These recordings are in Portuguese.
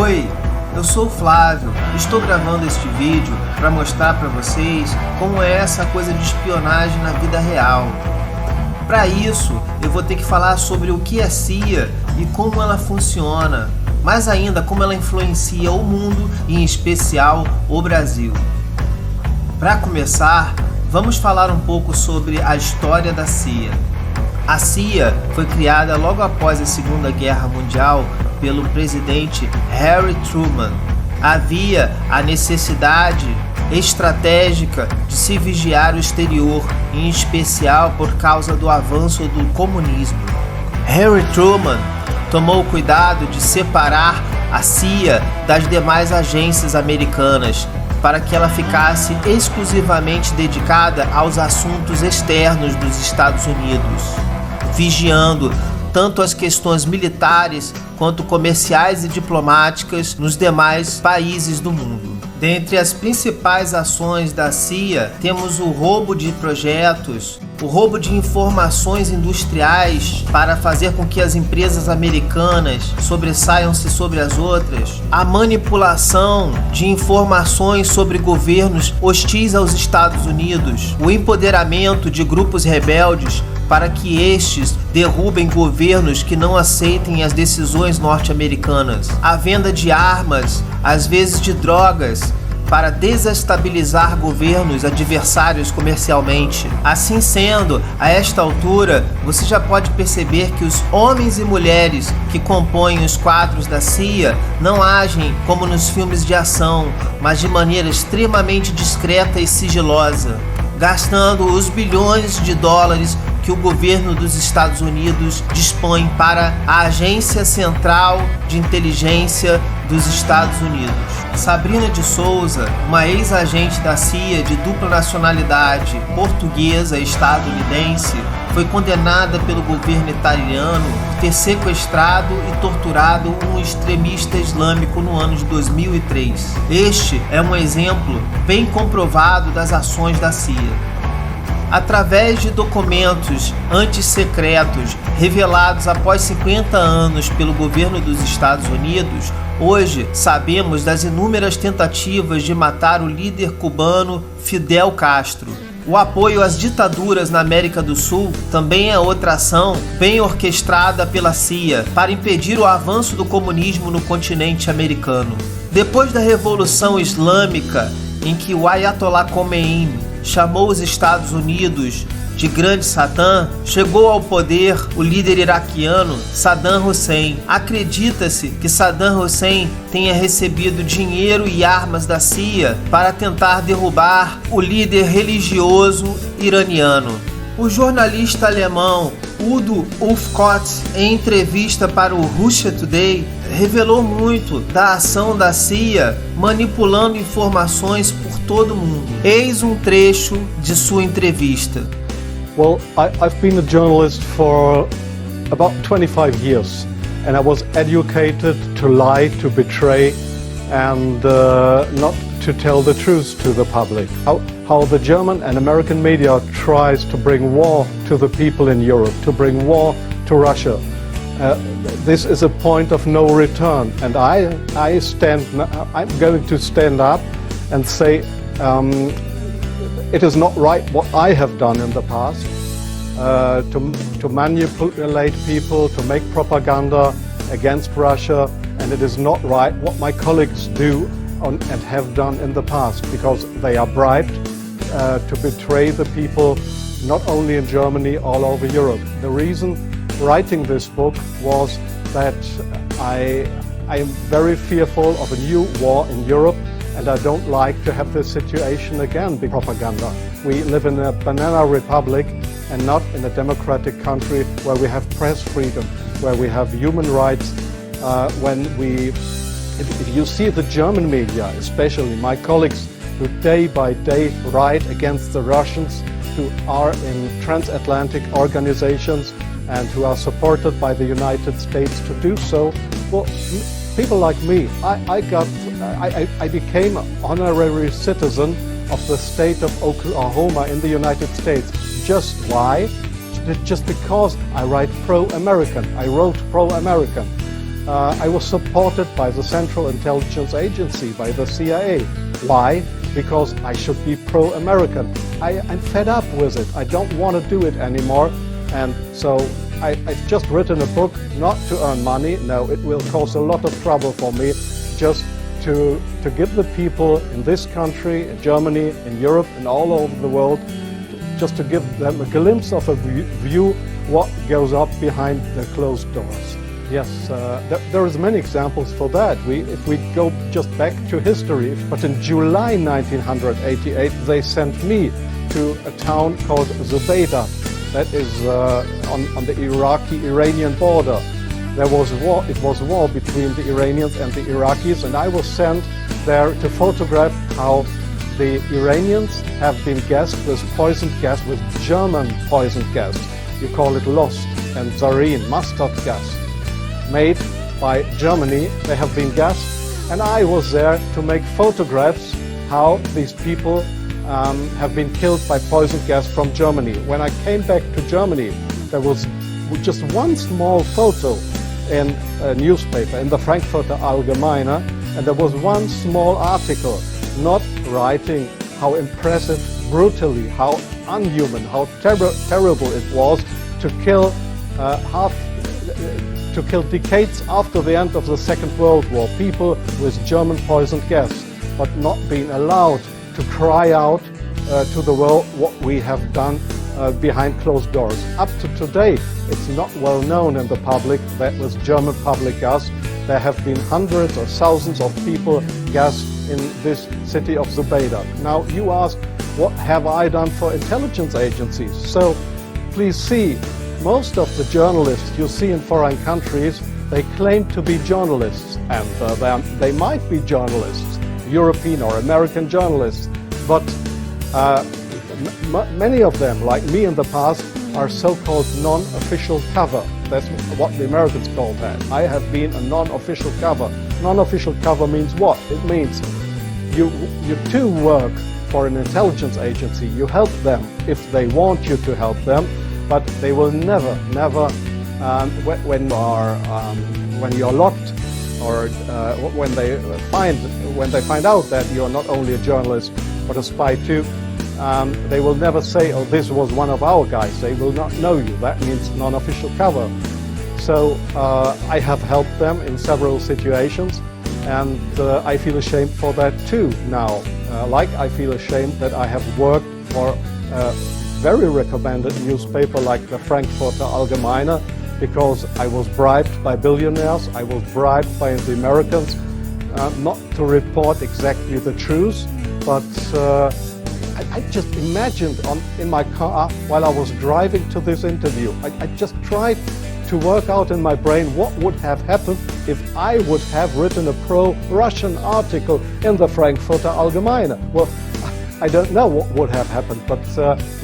Oi, eu sou o Flávio, estou gravando este vídeo para mostrar para vocês como é essa coisa de espionagem na vida real. Para isso, eu vou ter que falar sobre o que é CIA e como ela funciona, mais ainda como ela influencia o mundo e em especial o Brasil. Para começar, vamos falar um pouco sobre a história da CIA. A CIA foi criada logo após a Segunda Guerra Mundial pelo presidente Harry Truman. Havia a necessidade estratégica de se vigiar o exterior, em especial por causa do avanço do comunismo. Harry Truman tomou cuidado de separar a CIA das demais agências americanas para que ela ficasse exclusivamente dedicada aos assuntos externos dos Estados Unidos, vigiando tanto as questões militares quanto comerciais e diplomáticas nos demais países do mundo. Dentre as principais ações da CIA, temos o roubo de projetos, o roubo de informações industriais para fazer com que as empresas americanas sobressaiam-se sobre as outras, a manipulação de informações sobre governos hostis aos Estados Unidos, o empoderamento de grupos rebeldes para que estes derrubem governos que não aceitem as decisões norte-americanas, a venda de armas, às vezes de drogas, para desestabilizar governos adversários comercialmente. Assim sendo, a esta altura, você já pode perceber que os homens e mulheres que compõem os quadros da CIA não agem como nos filmes de ação, mas de maneira extremamente discreta e sigilosa, gastando os bilhões de dólares que o governo dos Estados Unidos dispõe para a Agência Central de Inteligência dos Estados Unidos. Sabrina de Souza, uma ex-agente da CIA de dupla nacionalidade portuguesa e estadunidense, foi condenada pelo governo italiano por ter sequestrado e torturado um extremista islâmico no ano de 2003. Este é um exemplo bem comprovado das ações da CIA. Através de documentos antissecretos revelados após 50 anos pelo governo dos Estados Unidos, hoje sabemos das inúmeras tentativas de matar o líder cubano Fidel Castro. O apoio às ditaduras na América do Sul também é outra ação bem orquestrada pela CIA para impedir o avanço do comunismo no continente americano. Depois da Revolução Islâmica, em que o Ayatollah Khomeini chamou os Estados Unidos de Grande Satã, chegou ao poder o líder iraquiano Saddam Hussein. Acredita-se que Saddam Hussein tenha recebido dinheiro e armas da CIA para tentar derrubar o líder religioso iraniano. O jornalista alemão Udo Ulfkott, em entrevista para o Russia Today, revelou muito da ação da CIA manipulando informações por todo o mundo. Eis um trecho de sua entrevista. Well, I've been a journalist for about 25 years, and I was educated to lie, to betray, and not to tell the truth to the public. How the German and American media tries to bring war to the people in Europe, to bring war to Russia. This is a point of no return, and I'm going to stand up and say it is not right what I have done in the past, to manipulate people, to make propaganda against Russia, and it is not right what my colleagues do and have done in the past, because they are bribed to betray the people, not only in Germany, all over Europe. The reason writing this book was that I am very fearful of a new war in Europe, and I don't like to have this situation again be propaganda. We live in a banana republic and not in a democratic country where we have press freedom, where we have human rights. If you see the German media, especially my colleagues who day by day write against the Russians, who are in transatlantic organizations and who are supported by the United States to do so, well, people like me, I became an honorary citizen of the state of Oklahoma in the United States. Just why? Just because I wrote pro-American. I was supported by the Central Intelligence Agency, by the CIA. Why? Because I should be pro-American. I'm fed up with it. I don't want to do it anymore. And so I've just written a book not to earn money. No, it will cause a lot of trouble for me, just to give the people in this country, in Germany, in Europe, and all over the world, just to give them a glimpse of a view what goes up behind the closed doors. Yes, there is many examples for that. If we go just back to history, but in July 1988, they sent me to a town called Zubaydah, that is on the Iraqi-Iranian border. There was war. It was war between the Iranians and the Iraqis, and I was sent there to photograph how the Iranians have been gassed with poisoned gas, with German poisoned gas. You call it Lost and Zareen, mustard gas, made by Germany. They have been gassed, and I was there to make photographs how these people have been killed by poison gas from Germany. When I came back to Germany, there was just one small photo in a newspaper, in the Frankfurter Allgemeine, and there was one small article not writing how impressive, brutally, how unhuman, how terrible it was to kill decades after the end of the Second World War, people with German poisoned gas, but not being allowed to cry out to the world what we have done behind closed doors. Up to today, it's not well known in the public that was German public gas. There have been hundreds or thousands of people gassed in this city of Zubaydah. Now you ask, what have I done for intelligence agencies? So please see, most of the journalists you see in foreign countries, they claim to be journalists, and they might be journalists, European or American journalists, but many of them, like me in the past, are so-called non-official cover. That's what the Americans call that. I have been a non-official cover. Non-official cover means what? It means you too work for an intelligence agency. You help them if they want you to help them, but they will never, when you're locked, or when they find out that you're not only a journalist but a spy too, they will never say, oh, this was one of our guys. They will not know you. That means non-official cover. So I have helped them in several situations, and I feel ashamed for that too now. Like I feel ashamed that I have worked for a very recommended newspaper like the Frankfurter Allgemeine, because I was bribed by billionaires, I was bribed by the Americans not to report exactly the truth, but I just imagined in my car while I was driving to this interview, I just tried to work out in my brain what would have happened if I would have written a pro-Russian article in the Frankfurter Allgemeine. Well, I don't know what would have happened, but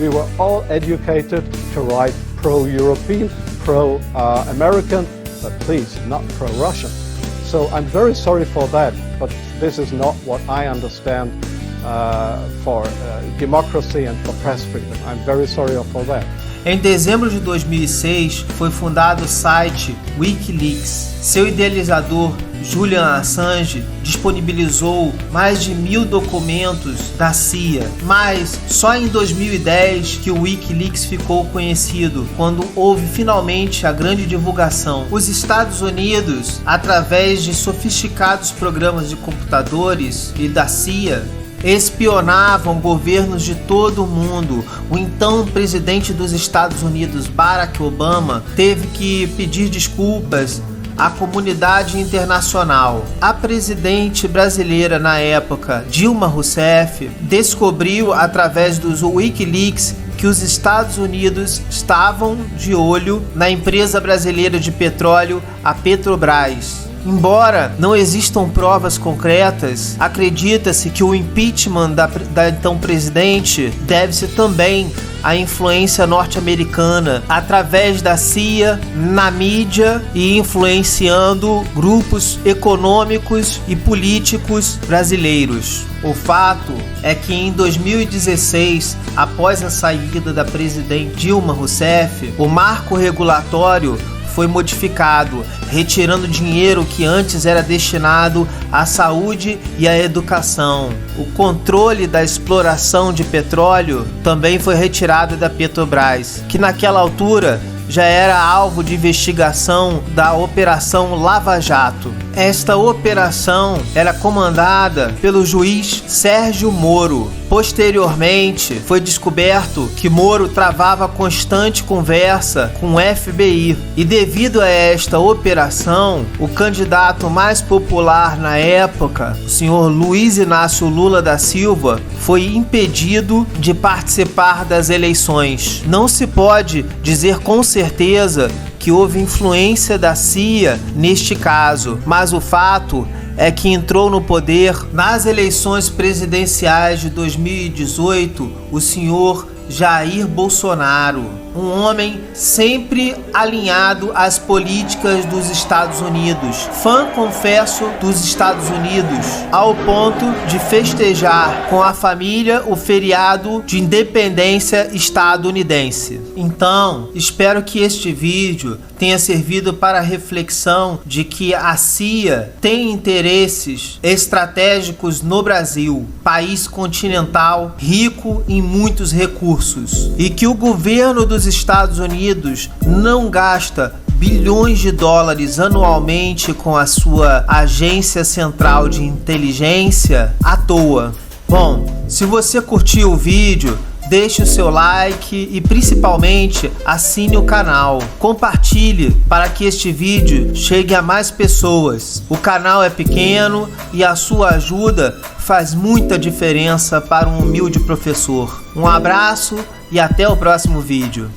we were all educated to write pro-European, pro-American, but please, not pro-Russian. So I'm very sorry for that, but this is not what I understand for democracy and for press freedom. I'm very sorry for that. Em dezembro de 2006, foi fundado o site Wikileaks. Seu idealizador, Julian Assange, disponibilizou mais de 1000 documentos da CIA. Mas só em 2010 que o Wikileaks ficou conhecido, quando houve finalmente a grande divulgação. Os Estados Unidos, através de sofisticados programas de computadores e da CIA, espionavam governos de todo o mundo. O então presidente dos Estados Unidos, Barack Obama, teve que pedir desculpas à comunidade internacional. A presidente brasileira na época, Dilma Rousseff, descobriu através dos Wikileaks que os Estados Unidos estavam de olho na empresa brasileira de petróleo, a Petrobras. Embora não existam provas concretas, acredita-se que o impeachment da então presidente deve-se também à influência norte-americana através da CIA na mídia e influenciando grupos econômicos e políticos brasileiros. O fato é que em 2016, após a saída da presidente Dilma Rousseff, o marco regulatório foi modificado, retirando dinheiro que antes era destinado à saúde e à educação. O controle da exploração de petróleo também foi retirado da Petrobras, que naquela altura já era alvo de investigação da Operação Lava Jato. Esta operação era comandada pelo juiz Sérgio Moro. Posteriormente, foi descoberto que Moro travava constante conversa com o FBI. E devido a esta operação, o candidato mais popular na época, o senhor Luiz Inácio Lula da Silva, foi impedido de participar das eleições. Não se pode dizer com certeza que houve influência da CIA neste caso, mas o fato é que entrou no poder nas eleições presidenciais de 2018 o senhor Jair Bolsonaro, um homem sempre alinhado às políticas dos Estados Unidos, fã, confesso, dos Estados Unidos, ao ponto de festejar com a família o feriado de independência estadunidense. Então, espero que este vídeo tenha servido para a reflexão de que a CIA tem interesses estratégicos no Brasil, país continental rico em muitos recursos, e que o governo dos Estados Unidos não gasta bilhões de dólares anualmente com a sua agência central de inteligência à toa. Bom, se você curtiu o vídeo, deixe o seu like e principalmente assine o canal. Compartilhe para que este vídeo chegue a mais pessoas. O canal é pequeno e a sua ajuda faz muita diferença para um humilde professor. Um abraço e até o próximo vídeo.